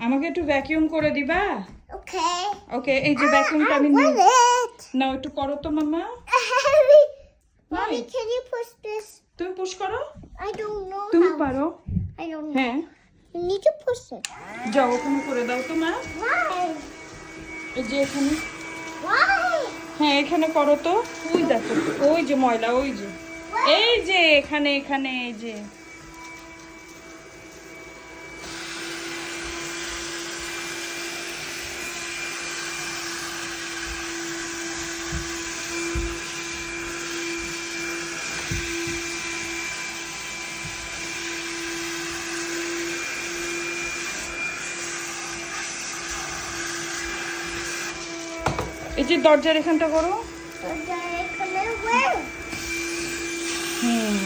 আমাকে একটু ভ্যাকিউম করে দিবা? Okay. ওকে, এই যে ভ্যাকিউমটা আমি I want it. নাও একটু করো তো মাম্মা। Mommy, can you push this? তুমি পুশ করো, I don't know তুমি how. পারো। I don't know. হ্যাঁ, You need to push it. যাও ওখানে করে দাও তো মা। Why? এই যে এখানে, Why? হ্যাঁ এখানে করো তো। ওই দেখো, ওই যে ময়লা, ওই যে, এই যে এখানে এখানে, এই যে এই যে দরজার এখানটা করো। Where? হুম